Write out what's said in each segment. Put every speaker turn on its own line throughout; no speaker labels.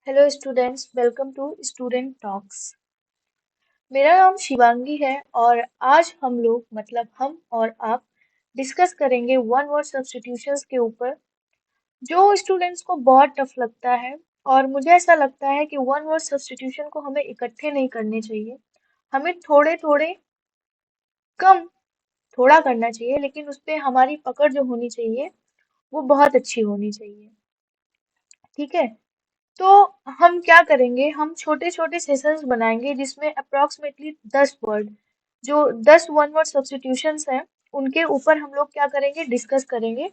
Hello students, welcome to student talks. मेरा नाम शिवांगी है और आज हम लोग हम और आप डिस्कस करेंगे वन वर्ड सब्स्टिट्यूशंस के ऊपर, जो स्टूडेंट्स को बहुत टफ लगता है। और मुझे ऐसा लगता है कि वन वर्ड सब्स्टिट्यूशन को हमें इकट्ठे नहीं करने चाहिए, हमें थोड़े थोड़े कम थोड़ा करना चाहिए, लेकिन उस पे हमारी पकड़ जो होनी चाहिए वो बहुत अच्छी होनी चाहिए। ठीक है, तो हम क्या करेंगे, हम छोटे छोटे सेशंस बनाएंगे जिसमें अप्रोक्सीमेटली 10 वर्ड, जो 10 वन वर्ड सब्स्टिट्यूशंस हैं, उनके ऊपर हम लोग क्या करेंगे, डिस्कस करेंगे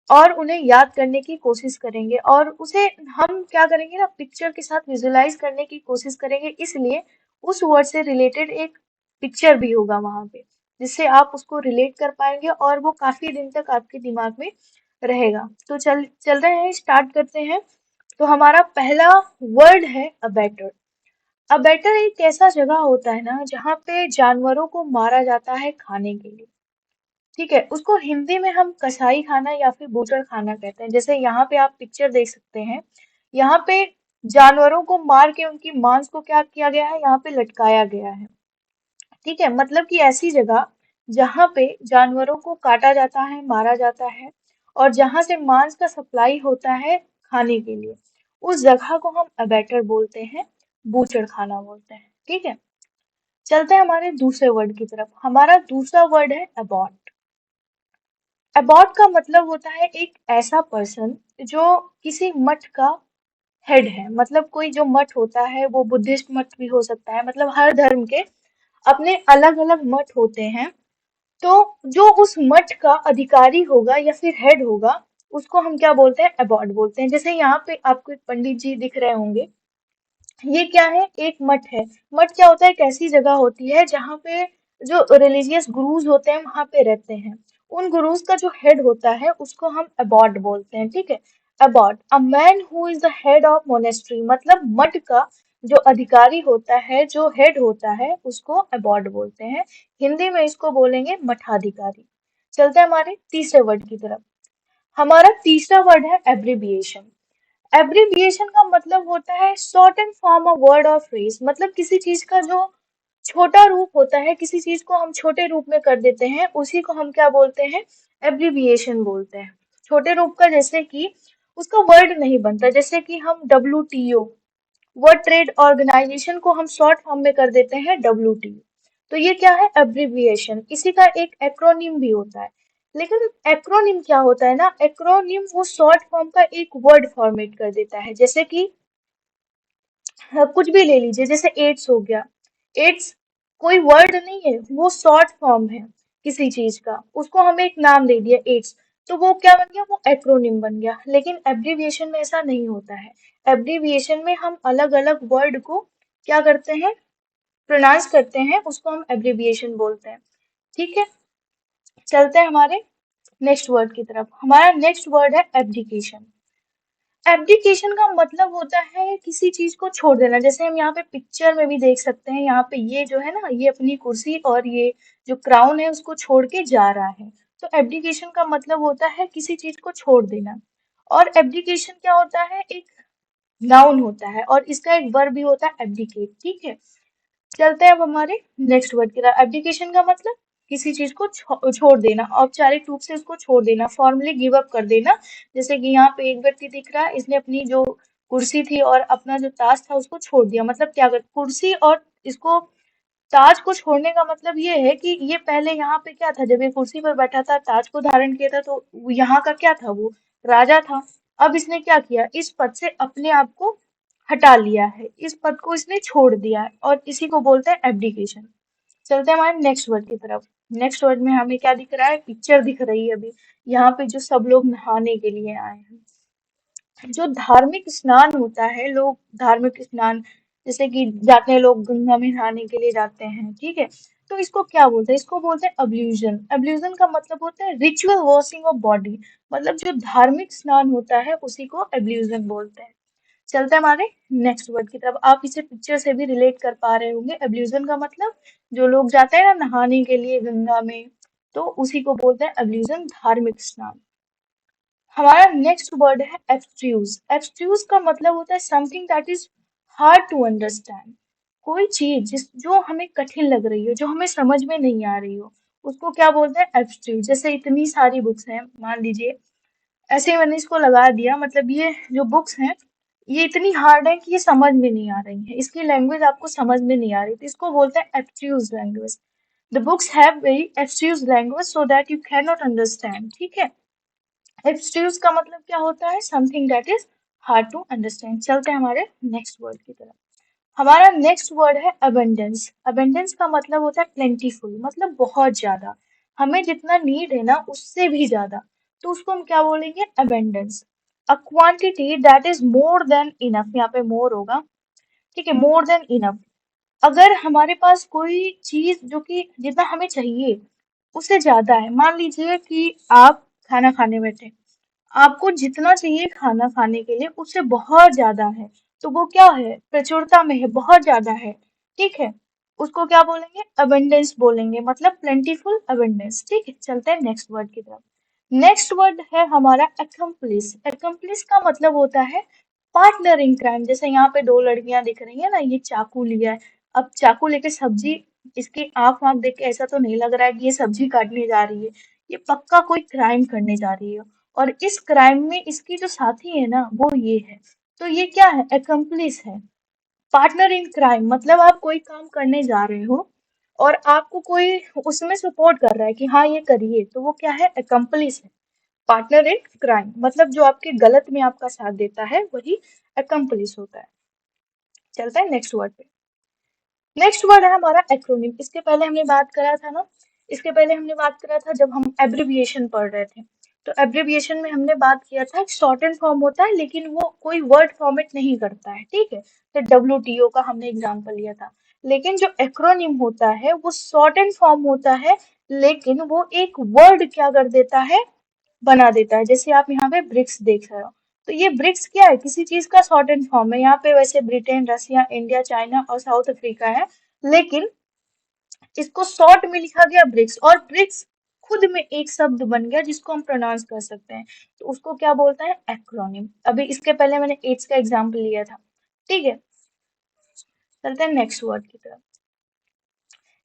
और उन्हें याद करने की कोशिश करेंगे। और उसे हम क्या करेंगे ना, पिक्चर के साथ विजुलाइज करने की कोशिश करेंगे, इसलिए उस वर्ड से रिलेटेड एक पिक्चर भी होगा वहां पे, जिससे आप उसको रिलेट कर पाएंगे और वो काफी दिन तक आपके दिमाग में रहेगा। तो चल चल रहे हैं, स्टार्ट करते हैं। तो हमारा पहला वर्ड है अबेटर। अबेटर एक ऐसा जगह होता है ना जहाँ पे जानवरों को मारा जाता है खाने के लिए। ठीक है, उसको हिंदी में हम कसाई खाना या फिर बूचड़ खाना कहते हैं। जैसे यहाँ पे आप पिक्चर देख सकते हैं, यहाँ पे जानवरों को मार के उनकी मांस को क्या किया गया है, यहाँ पे लटकाया गया है। ठीक है, मतलब कि ऐसी जगह जहाँ पे जानवरों को काटा जाता है, मारा जाता है, और जहाँ से मांस का सप्लाई होता है खाने के लिए, उस जगह को हम अबेटर बोलते हैं, बूचड़ खाना बोलते हैं। ठीक है, चलते हैं हमारे दूसरे वर्ड की तरफ। हमारा दूसरा वर्ड है अबॉट। अबॉट का मतलब होता है एक ऐसा पर्सन जो किसी मठ का हेड है। मतलब कोई जो मठ होता है वो बुद्धिस्ट मठ भी हो सकता है, मतलब हर धर्म के अपने अलग अलग मठ होते हैं। तो जो उस मठ का अधिकारी होगा या फिर हेड होगा, उसको हम क्या बोलते हैं, अबॉट बोलते हैं। जैसे यहाँ पे आपको एक पंडित जी दिख रहे होंगे, ये क्या है, एक मठ है। मठ क्या होता है, एक ऐसी जगह होती है जहाँ पे जो रिलीजियस गुरुज होते हैं वहां पे रहते हैं। उन गुरुज का जो हेड होता है उसको हम अबॉट बोलते हैं। ठीक है, abbot a man who is the head of monastery, मतलब मठ का जो अधिकारी होता है, जो हेड होता है, उसको अबॉट बोलते हैं। हिंदी में इसको बोलेंगे मठाधिकारी। चलते हैं हमारे तीसरे वर्ड की तरफ। हमारा तीसरा वर्ड है एब्रिविएशन। एब्रिविएशन का मतलब होता है short and form of word और फ्रेज। मतलब किसी चीज का जो छोटा रूप होता है, किसी चीज को हम छोटे रूप में कर देते हैं, उसी को हम क्या बोलते हैं, एब्रिविएशन बोलते हैं। छोटे रूप का, जैसे कि उसका वर्ड नहीं बनता, जैसे कि हम WTO, वर्ल्ड ट्रेड ऑर्गेनाइजेशन, को हम शॉर्ट फॉर्म में कर देते हैं WTO। तो ये क्या है, एब्रिविएशन। इसी का एक एक्रोनिम भी होता है। लेकिन एक्रोनिम क्या होता है ना, एक्रोनिम वो शॉर्ट फॉर्म का एक वर्ड फॉर्मेट कर देता है। जैसे कि कुछ भी ले लीजिए, जैसे एड्स हो गया। एड्स कोई वर्ड नहीं है, वो शॉर्ट फॉर्म है किसी चीज का, उसको हमें एक नाम दे दिया एड्स, तो वो क्या बन गया, वो एक्रोनिम बन गया। लेकिन एब्रिविएशन में ऐसा नहीं होता है। एब्रिविएशन में हम अलग अलग वर्ड को क्या करते हैं, प्रोनाउंस करते हैं, उसको हम एब्रिविएशन बोलते हैं। ठीक है, चलते हैं हमारे नेक्स्ट वर्ड की तरफ। हमारा नेक्स्ट वर्ड है एब्डिकेशन। एब्डिकेशन का मतलब होता है किसी चीज को छोड़ देना। जैसे हम यहाँ पे पिक्चर में भी देख सकते हैं, यहाँ पे ये जो है ना, ये अपनी कुर्सी और ये जो क्राउन है उसको छोड़ के जा रहा है। तो एब्डिकेशन का मतलब होता है किसी चीज को छोड़ देना। और एब्डिकेशन क्या होता है, एक नाउन होता है और इसका एक वर्ब भी होता है, एब्डिकेट। ठीक है, चलते हैं अब हमारे नेक्स्ट वर्ड की तरफ। एब्डिकेशन का मतलब किसी चीज को छोड़ देना, औपचारिक रूप से उसको छोड़ देना, फॉर्मली गिव अप कर देना। जैसे कि यहाँ पे एक व्यक्ति दिख रहा है, इसने अपनी जो कुर्सी थी और अपना जो ताज था उसको छोड़ दिया। मतलब क्या कर, कुर्सी और इसको, ताज को छोड़ने का मतलब ये है कि ये पहले यहाँ पे क्या था, जब ये कुर्सी पर बैठा था, ताज को धारण किया था, तो यहाँ का क्या था, वो राजा था। अब इसने क्या किया, इस पद से अपने आप को हटा लिया है, इस पद को इसने छोड़ दिया है, और इसी को बोलते हैं एब्डिकेशन। चलते हैं हमारे नेक्स्ट वर्ड की तरफ। नेक्स्ट वर्ड में हमें क्या दिख रहा है, पिक्चर दिख रही है अभी, यहाँ पे जो सब लोग नहाने के लिए आए हैं। जो धार्मिक स्नान होता है, लोग धार्मिक स्नान जैसे कि जाते हैं लोग, गंगा में नहाने के लिए जाते हैं। ठीक है, तो इसको क्या बोलते हैं, इसको बोलते हैं अब्ल्यूजन। अब्ल्यूजन का मतलब होता है रिचुअल वॉशिंग ऑफ बॉडी। मतलब जो धार्मिक स्नान होता है उसी को अब्ल्यूजन बोलते हैं। चलते हैं हमारे नेक्स्ट वर्ड की तरफ। आप इसे पिक्चर से भी रिलेट कर पा रहे होंगे। अब्ल्यूजन का मतलब जो लोग जाते हैं ना नहाने के लिए गंगा में, तो उसी को बोलते हैं अब्ल्यूजन, धार्मिक स्नान। हमारा नेक्स्ट वर्ड है एब्स्ट्रूज। एब्स्ट्रूज का मतलब होता है something that is hard to understand. कोई चीज जो हमें कठिन लग रही हो, जो हमें समझ में नहीं आ रही हो, उसको क्या बोलते हैं? एब्स्ट्रूज। जैसे इतनी सारी बुक्स हैं, मान लीजिए, ऐसे ही मैंने इसको लगा दिया, मतलब ये जो बुक्स हैं ये इतनी हार्ड है कि ये समझ में नहीं आ रही है, इसकी लैंग्वेज आपको समझ में नहीं आ रही, तो इसको बोलते हैं abstruse language. The books have very abstruse language so that you can not understand. ठीक है, एब्स्ट्रूज का मतलब क्या होता है? Something that is hard to understand. चलते हैं हमारे नेक्स्ट वर्ड की तरफ। हमारा नेक्स्ट वर्ड है अबंडेंस। अबंडेंस का मतलब होता है प्लेंटीफुल, मतलब बहुत ज्यादा, हमें जितना नीड है ना उससे भी ज्यादा, तो उसको हम क्या बोलेंगे? Abundance. A quantity that is more than enough, यहाँ पे मोर होगा। ठीक है, मोर देन इनफ। अगर हमारे पास कोई चीज जो कि जितना हमें चाहिए उससे ज्यादा है, मान लीजिए कि आप खाना खाने बैठे, आपको जितना चाहिए खाना खाने के लिए उससे बहुत ज्यादा है, तो वो क्या है? प्रचुरता में है, बहुत ज्यादा है। ठीक है, उसको क्या बोलेंगे? अबंडेंस बोलेंगे, मतलब प्लेंटीफुल अबंडेंस। ठीक है, चलते हैं नेक्स्ट वर्ड की तरफ। नेक्स्ट वर्ड है हमारा accomplice। accomplice का मतलब होता है पार्टनर इन क्राइम। जैसे यहाँ पे दो लड़कियां दिख रही है ना, ये चाकू लिया है, अब चाकू लेके सब्जी, इसकी आंख वाँख देख के ऐसा तो नहीं लग रहा है कि ये सब्जी काटने जा रही है, ये पक्का कोई क्राइम करने जा रही है, और इस क्राइम में इसकी जो साथी है ना वो ये है, तो ये क्या है? accomplice है। पार्टनर इन क्राइम मतलब आप कोई काम करने जा रहे हो और आपको कोई उसमें सपोर्ट कर रहा है कि हाँ ये करिए, तो वो क्या है? accomplice है। पार्टनर इन क्राइम मतलब जो आपके गलत में आपका साथ देता है वही accomplice होता है। चलता है नेक्स्ट वर्ड पे। नेक्स्ट वर्ड है हमारा एक्रोनिम। इसके पहले हमने बात करा था ना, इसके पहले हमने बात करा था जब हम एब्रिविएशन पढ़ रहे थे, तो एब्रिविएशन में हमने बात किया था शॉर्टेन फॉर्म होता है लेकिन वो कोई वर्ड फॉर्मेट नहीं करता है। ठीक है, तो WTO का हमने एग्जांपल लिया था। लेकिन जो एक्रोनिम होता है वो शॉर्टेन फॉर्म होता है, लेकिन वो एक वर्ड क्या कर देता है? बना देता है। जैसे आप यहाँ पे ब्रिक्स देख रहे हो, तो ये ब्रिक्स क्या है? किसी चीज का शॉर्ट एंड फॉर्म है। यहाँ पे वैसे ब्रिटेन, रसिया, इंडिया, चाइना और साउथ अफ्रीका है, लेकिन इसको शॉर्ट में लिखा गया ब्रिक्स, और ब्रिक्स खुद में एक शब्द बन गया जिसको हम प्रोनाउंस कर सकते हैं, तो उसको क्या बोलते हैं? एक्रोनिम। अभी इसके पहले मैंने एड्स का एग्जाम्पल लिया था। ठीक है, चलते हैं नेक्स्ट वर्ड की तरफ।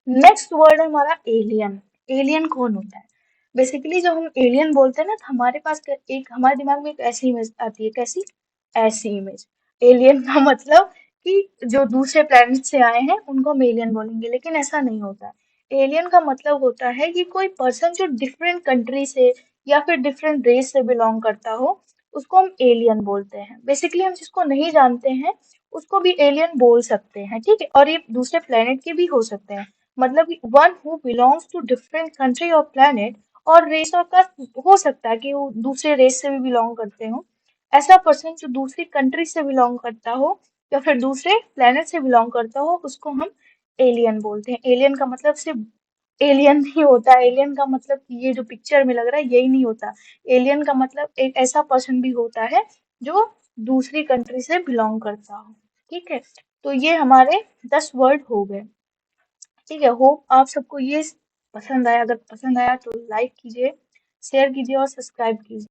नेक्स्ट वर्ड है हमारा एलियन। एलियन कौन होता है? बेसिकली जब हम एलियन बोलते हैं ना, तो हमारे पास एक, हमारे दिमाग में एक ऐसी इमेज आती है। कैसी? ऐसी इमेज। एलियन का मतलब कि जो दूसरे प्लेनेट से आए हैं उनको हम एलियन बोलेंगे, लेकिन ऐसा नहीं होता है। एलियन का मतलब होता है कि कोई पर्सन जो डिफरेंट कंट्री से या फिर डिफरेंट रेस से बिलोंग करता हो, उसको हम एलियन बोलते हैं। बेसिकली हम जिसको नहीं जानते हैं उसको भी एलियन बोल सकते हैं। ठीक है, और ये दूसरे प्लेनेट के भी हो सकते हैं, मतलब one who belongs to different country और प्लेनेट, और रेस और का हो सकता है कि वो दूसरे रेस से भी बिलोंग करते हो। ऐसा पर्सन जो दूसरी कंट्री से बिलोंग करता हो या फिर दूसरे प्लेनेट से बिलोंग करता हो उसको हम एलियन बोलते हैं। एलियन का मतलब सिर्फ एलियन नहीं होता, एलियन का मतलब ये जो पिक्चर में लग रहा है यही नहीं होता। एलियन का मतलब एक ऐसा पर्सन भी होता है जो दूसरी कंट्री से बिलोंग करता हो। ठीक है, तो ये हमारे 10 वर्ड हो गए। ठीक है, होप आप सबको ये पसंद आया। अगर पसंद आया तो लाइक कीजिए, शेयर कीजिए और सब्सक्राइब कीजिए।